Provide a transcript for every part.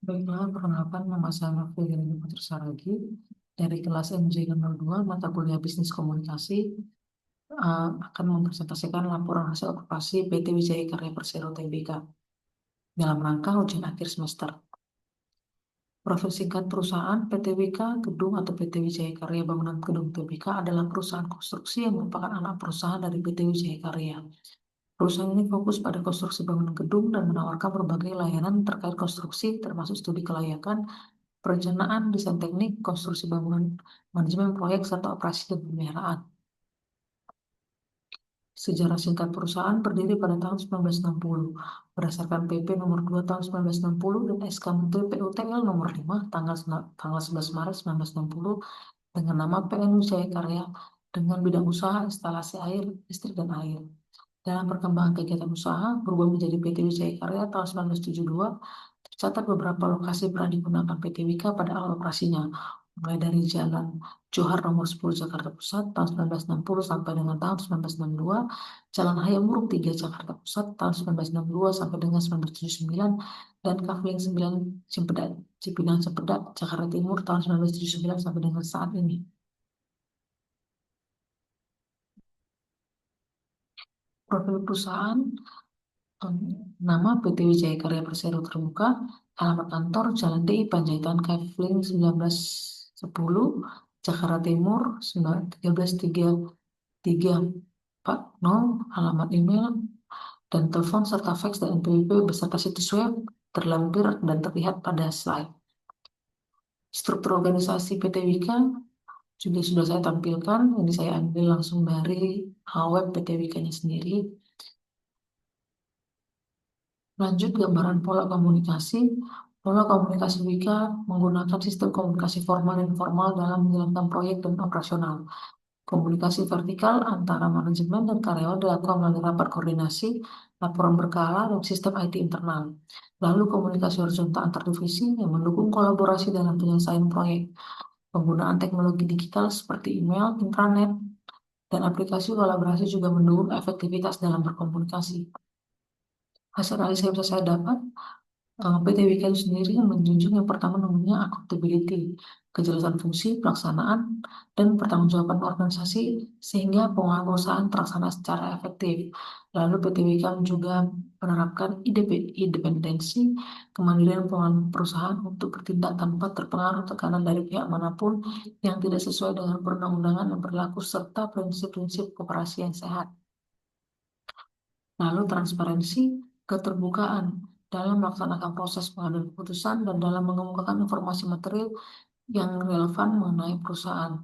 Baiklah, perkenalkan nama saya Nofri Putri Saragi dari kelas MJ02 mata kuliah Bisnis Komunikasi akan mempresentasikan laporan hasil operasi PT Wijaya Karya Persero Tbk dalam rangka ujian akhir semester. Profil singkat perusahaan PT WK Gedung atau PT Wijaya Karya Bangunan Gedung Tbk adalah perusahaan konstruksi yang merupakan anak perusahaan dari PT Wijaya Karya. Perusahaan ini fokus pada konstruksi bangunan gedung dan menawarkan berbagai layanan terkait konstruksi termasuk studi kelayakan, perencanaan, desain teknik, konstruksi bangunan, manajemen proyek, serta operasi dan pemeliharaan. Sejarah singkat perusahaan berdiri pada tahun 1960 berdasarkan PP nomor 2 tahun 1960 dan SK Menteri PUTL nomor 5 tanggal 11 Maret 1960 dengan nama PNU Jaya Karya dengan bidang usaha instalasi air, listrik, dan air. Dalam perkembangan kegiatan usaha berubah menjadi PT Wijaya Karya tahun 1972, tercatat beberapa lokasi pernah digunakan PT Wika pada awal operasinya, mulai dari Jalan Johar nomor 10 Jakarta Pusat tahun 1960 sampai dengan tahun 1962, Jalan Hayamuruk 3 Jakarta Pusat tahun 1962 sampai dengan 1979, dan Kafling 9 Cipinang Cempedak Jakarta Timur tahun 1979 sampai dengan saat ini. Profil perusahaan, nama PT Wijaya Karya Persero terbuka, alamat kantor Jalan DI Panjaitan Kavling 1910, Jakarta Timur 13340, alamat email dan telepon serta fax dan NPWP beserta situs web terlampir dan terlihat pada slide. Struktur organisasi PT Wika juga sudah saya tampilkan, ini saya ambil langsung dari web PT Wika-nya sendiri. Lanjut gambaran pola komunikasi. Pola komunikasi Wika menggunakan sistem komunikasi formal dan informal dalam menjalankan proyek dan operasional. Komunikasi vertikal antara manajemen dan karyawan dilakukan melalui rapat koordinasi, laporan berkala, dan sistem IT internal. Lalu komunikasi horizontal antar divisi yang mendukung kolaborasi dalam penyelesaian proyek. Penggunaan teknologi digital seperti email, intranet, dan aplikasi kolaborasi juga mendukung efektivitas dalam berkomunikasi. Hasil analisa yang bisa saya dapat, PT Wika itu sendiri menjunjung yang pertama namanya accountability, kejelasan fungsi, pelaksanaan, dan pertanggungjawaban organisasi sehingga pengelolaan perusahaan terlaksana secara efektif. Lalu PT Wika juga menerapkan independensi, kemandirian pengelolaan perusahaan untuk bertindak tanpa terpengaruh tekanan dari pihak manapun yang tidak sesuai dengan perundang-undangan yang berlaku serta prinsip-prinsip koperasi yang sehat. Lalu transparansi, keterbukaan dalam melaksanakan proses pengambilan keputusan dan dalam mengemukakan informasi material yang relevan mengenai perusahaan.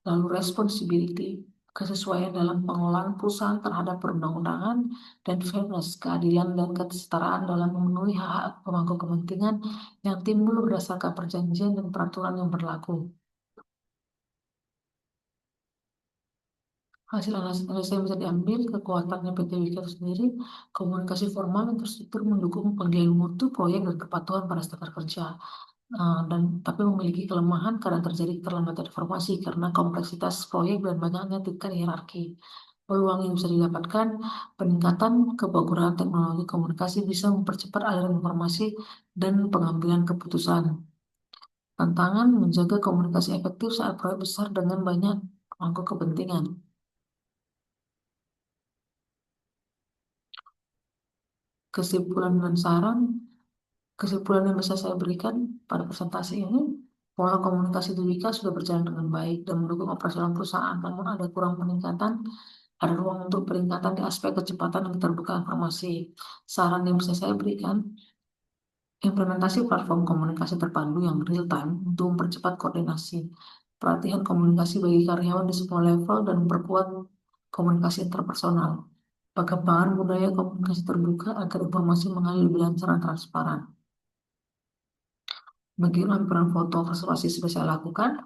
Lalu responsibility, kesesuaian dalam pengelolaan perusahaan terhadap perundang-undangan, dan fairness, keadilan dan kesetaraan dalam memenuhi hak-hak pemangku kepentingan yang timbul berdasarkan perjanjian dan peraturan yang berlaku. Hasil analisa yang bisa diambil, kekuatannya PT Wika itu sendiri, komunikasi formal yang terstruktur mendukung panggilan mutu, proyek, dan kepatuhan pada standar kerja. Tapi memiliki kelemahan karena terjadi keterlambatan informasi karena kompleksitas proyek dan banyaknya tingkat hierarki. Peluang yang bisa didapatkan, peningkatan kebaguran teknologi komunikasi bisa mempercepat aliran informasi dan pengambilan keputusan. Tantangan menjaga komunikasi efektif saat proyek besar dengan banyak pemangku kepentingan. Kesimpulan dan saran, kesimpulan yang bisa saya berikan pada presentasi ini, pola komunikasi di Wika sudah berjalan dengan baik dan mendukung operasional perusahaan, namun ada ruang untuk peningkatan di aspek kecepatan dan keterbukaan informasi. Saran yang bisa saya berikan, implementasi platform komunikasi terpadu yang real time untuk mempercepat koordinasi, pelatihan komunikasi bagi karyawan di semua level dan memperkuat komunikasi interpersonal, pengembangan budaya komunikasi terbuka agar informasi mengalir lebih lancar dan transparan. Bagi lampiran foto observasi sudah saya lakukan.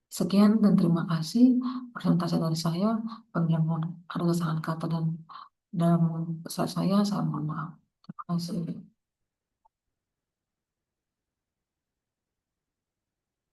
Sekian dan terima kasih presentasi dari saya. Apabila ada kesalahan kata dan dalam saya mohon maaf. Terima kasih.